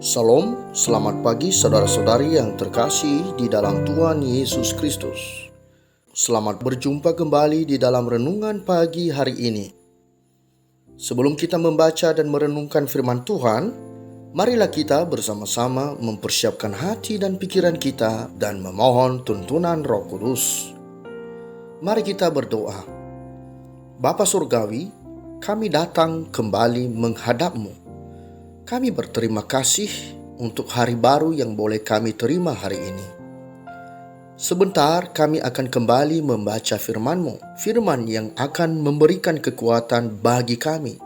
Salam, selamat pagi saudara-saudari yang terkasih di dalam Tuhan Yesus Kristus. Selamat berjumpa kembali di dalam renungan pagi hari ini. Sebelum kita membaca dan merenungkan firman Tuhan, marilah kita bersama-sama mempersiapkan hati dan pikiran kita dan memohon tuntunan Roh Kudus. Mari kita berdoa. Bapa Surgawi, kami datang kembali menghadap-Mu. Kami berterima kasih untuk hari baru yang boleh kami terima hari ini. Sebentar kami akan kembali membaca firman-Mu, firman yang akan memberikan kekuatan bagi kami,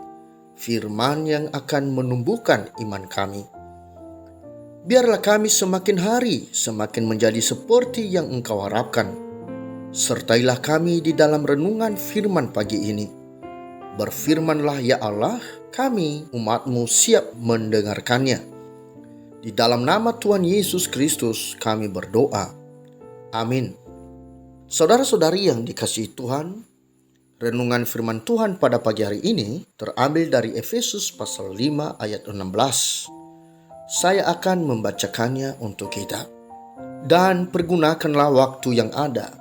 firman yang akan menumbuhkan iman kami. Biarlah kami semakin hari semakin menjadi seperti yang Engkau harapkan. Sertailah kami di dalam renungan firman pagi ini. Berfirmanlah ya Allah, kami umat-Mu siap mendengarkannya. Di dalam nama Tuhan Yesus Kristus kami berdoa. Amin. Saudara-saudari yang dikasihi Tuhan, renungan firman Tuhan pada pagi hari ini terambil dari Efesus pasal 5 ayat 16. Saya akan membacakannya untuk kita. Dan pergunakanlah waktu yang ada,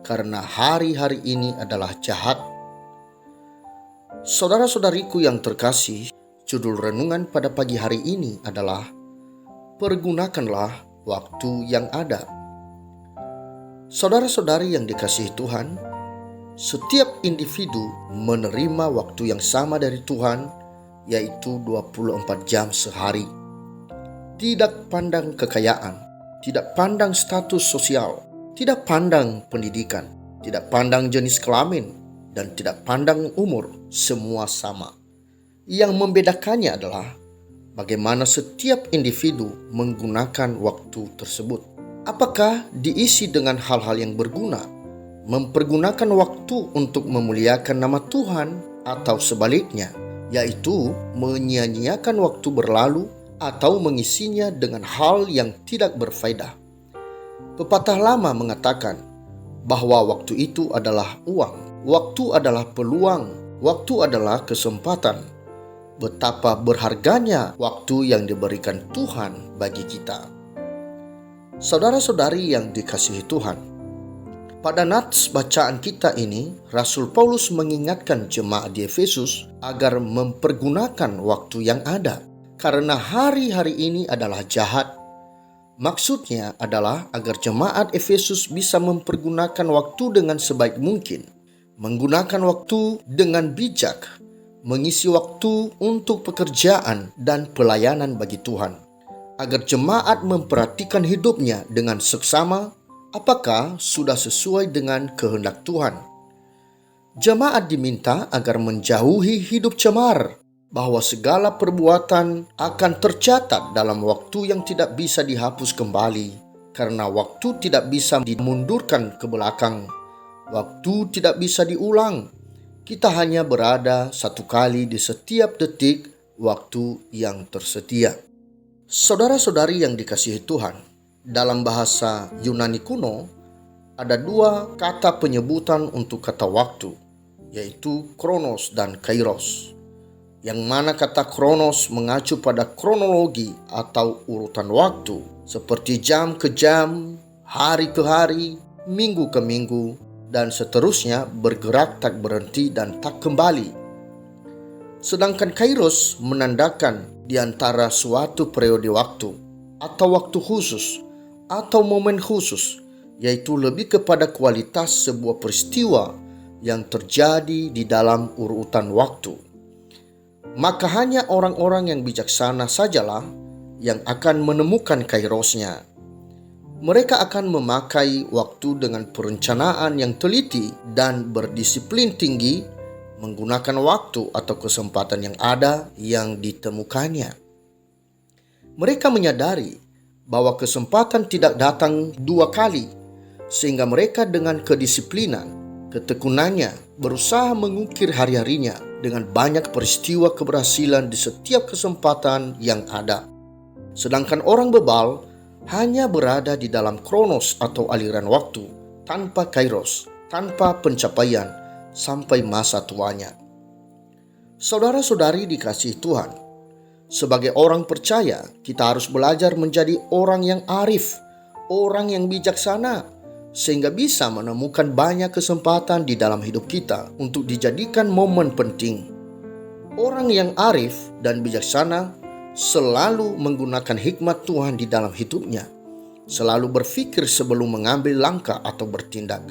karena hari-hari ini adalah jahat. Saudara-saudariku yang terkasih, judul renungan pada pagi hari ini adalah pergunakanlah waktu yang ada. Saudara-saudari yang dikasihi Tuhan, setiap individu menerima waktu yang sama dari Tuhan, yaitu 24 jam sehari. Tidak pandang kekayaan, tidak pandang status sosial, tidak pandang pendidikan, tidak pandang jenis kelamin, dan tidak pandang umur, semua sama. Yang membedakannya adalah bagaimana setiap individu menggunakan waktu tersebut. Apakah diisi dengan hal-hal yang berguna, mempergunakan waktu untuk memuliakan nama Tuhan, atau sebaliknya, yaitu menyia-nyiakan waktu berlalu atau mengisinya dengan hal yang tidak berfaedah. Pepatah lama mengatakan bahwa waktu itu adalah uang. Waktu adalah peluang, waktu adalah kesempatan. Betapa berharganya waktu yang diberikan Tuhan bagi kita. Saudara-saudari yang dikasihi Tuhan, pada nats bacaan kita ini, Rasul Paulus mengingatkan jemaat di Efesus agar mempergunakan waktu yang ada, karena hari-hari ini adalah jahat. Maksudnya adalah agar jemaat Efesus bisa mempergunakan waktu dengan sebaik mungkin, menggunakan waktu dengan bijak, mengisi waktu untuk pekerjaan dan pelayanan bagi Tuhan, agar jemaat memperhatikan hidupnya dengan seksama apakah sudah sesuai dengan kehendak Tuhan. Jemaat diminta agar menjauhi hidup cemar, bahwa segala perbuatan akan tercatat dalam waktu yang tidak bisa dihapus kembali, karena waktu tidak bisa dimundurkan ke belakang. Waktu tidak bisa diulang. Kita hanya berada satu kali di setiap detik waktu yang tersedia. Saudara-saudari yang dikasihi Tuhan, dalam bahasa Yunani kuno ada dua kata penyebutan untuk kata waktu, yaitu kronos dan kairos. Yang mana kata kronos mengacu pada kronologi atau urutan waktu, seperti jam ke jam, hari ke hari, minggu ke minggu, dan seterusnya, bergerak tak berhenti dan tak kembali. Sedangkan kairos menandakan di antara suatu periode waktu, atau waktu khusus, atau momen khusus, yaitu lebih kepada kualitas sebuah peristiwa yang terjadi di dalam urutan waktu. Maka hanya orang-orang yang bijaksana sajalah yang akan menemukan kairosnya. Mereka akan memakai waktu dengan perencanaan yang teliti dan berdisiplin tinggi, menggunakan waktu atau kesempatan yang ada yang ditemukannya. Mereka menyadari bahwa kesempatan tidak datang dua kali, sehingga mereka dengan kedisiplinan, ketekunannya, berusaha mengukir hari-harinya dengan banyak peristiwa keberhasilan di setiap kesempatan yang ada. Sedangkan orang bebal hanya berada di dalam kronos atau aliran waktu, tanpa kairos, tanpa pencapaian, sampai masa tuanya. Saudara-saudari dikasihi Tuhan, Sebagai orang percaya, kita harus belajar menjadi orang yang arif, orang yang bijaksana, sehingga bisa menemukan banyak kesempatan di dalam hidup kita untuk dijadikan momen penting. Orang yang arif dan bijaksana selalu menggunakan hikmat Tuhan di dalam hidupnya, selalu berpikir sebelum mengambil langkah atau bertindak,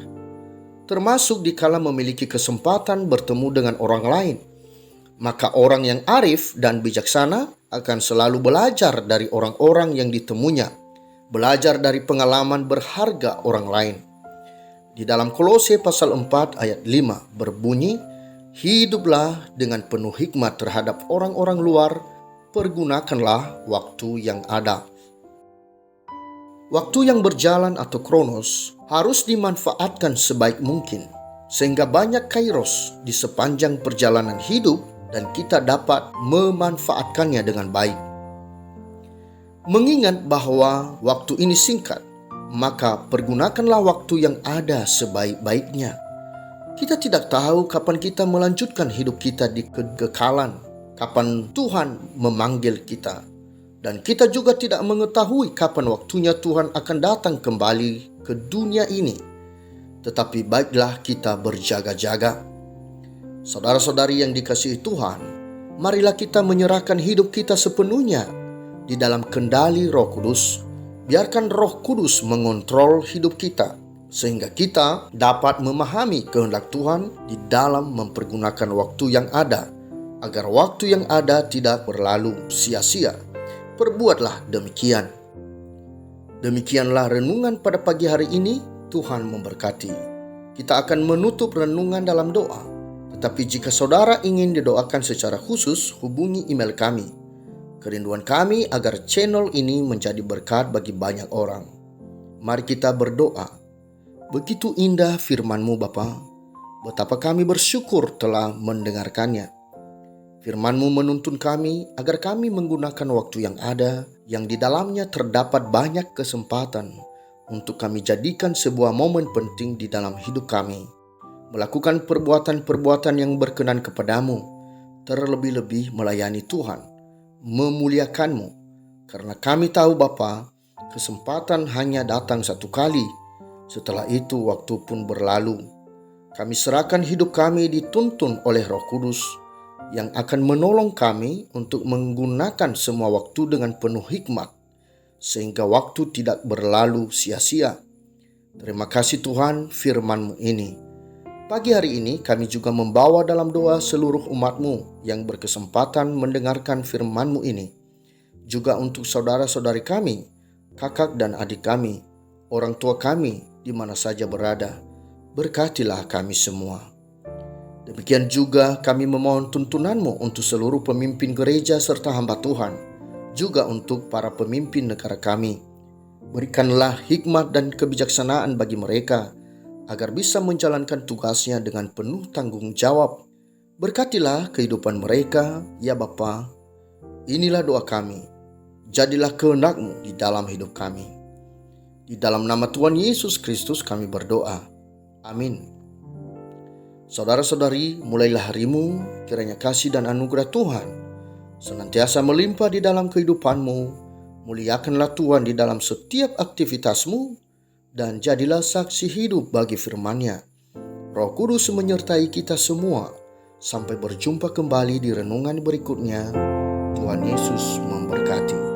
termasuk dikala memiliki kesempatan bertemu dengan orang lain. Maka orang yang arif dan bijaksana akan selalu belajar dari orang-orang yang ditemunya, belajar dari pengalaman berharga orang lain. Di dalam Kolose pasal 4 ayat 5 berbunyi, "Hiduplah dengan penuh hikmat terhadap orang-orang luar, pergunakanlah waktu yang ada." Waktu yang berjalan atau kronos harus dimanfaatkan sebaik mungkin, sehingga banyak kairos di sepanjang perjalanan hidup dan kita dapat memanfaatkannya dengan baik. Mengingat bahwa waktu ini singkat, maka pergunakanlah waktu yang ada sebaik-baiknya. Kita tidak tahu kapan kita melanjutkan hidup kita di kekekalan, kapan Tuhan memanggil kita. Dan kita juga tidak mengetahui kapan waktunya Tuhan akan datang kembali ke dunia ini. Tetapi baiklah kita berjaga-jaga. Saudara-saudari yang dikasihi Tuhan, marilah kita menyerahkan hidup kita sepenuhnya di dalam kendali Roh Kudus. Biarkan Roh Kudus mengontrol hidup kita, sehingga kita dapat memahami kehendak Tuhan di dalam mempergunakan waktu yang ada, agar waktu yang ada tidak berlalu sia-sia. Perbuatlah demikian. Demikianlah renungan pada pagi hari ini. Tuhan memberkati. Kita akan menutup renungan dalam doa. Tetapi jika saudara ingin didoakan secara khusus, hubungi email kami. Kerinduan kami agar channel ini menjadi berkat bagi banyak orang. Mari kita berdoa. Begitu indah firman-Mu Bapa, betapa kami bersyukur telah mendengarkannya. Firman-Mu menuntun kami agar kami menggunakan waktu yang ada, yang di dalamnya terdapat banyak kesempatan untuk kami jadikan sebuah momen penting di dalam hidup kami. Melakukan perbuatan-perbuatan yang berkenan kepadamu, terlebih-lebih melayani Tuhan, memuliakan-Mu. Karena kami tahu Bapa, kesempatan hanya datang satu kali, setelah itu waktu pun berlalu. Kami serahkan hidup kami dituntun oleh Roh Kudus, yang akan menolong kami untuk menggunakan semua waktu dengan penuh hikmat, sehingga waktu tidak berlalu sia-sia. Terima kasih Tuhan firman-Mu ini. Pagi hari ini kami juga membawa dalam doa seluruh umat-Mu yang berkesempatan mendengarkan firman-Mu ini. Juga untuk saudara-saudari kami, kakak dan adik kami, orang tua kami di mana saja berada. Berkatilah kami semua. Demikian juga kami memohon tuntunan-Mu untuk seluruh pemimpin gereja serta hamba Tuhan. Juga untuk para pemimpin negara kami. Berikanlah hikmat dan kebijaksanaan bagi mereka, agar bisa menjalankan tugasnya dengan penuh tanggung jawab. Berkatilah kehidupan mereka, ya Bapa. Inilah doa kami. Jadilah kehendak-Mu di dalam hidup kami. Di dalam nama Tuhan Yesus Kristus kami berdoa. Amin. Saudara-saudari, mulailah harimu, kiranya kasih dan anugerah Tuhan senantiasa melimpah di dalam kehidupanmu. Muliakanlah Tuhan di dalam setiap aktivitasmu, dan jadilah saksi hidup bagi firman-Nya. Roh Kudus menyertai kita semua. Sampai berjumpa kembali di renungan berikutnya. Tuhan Yesus memberkati.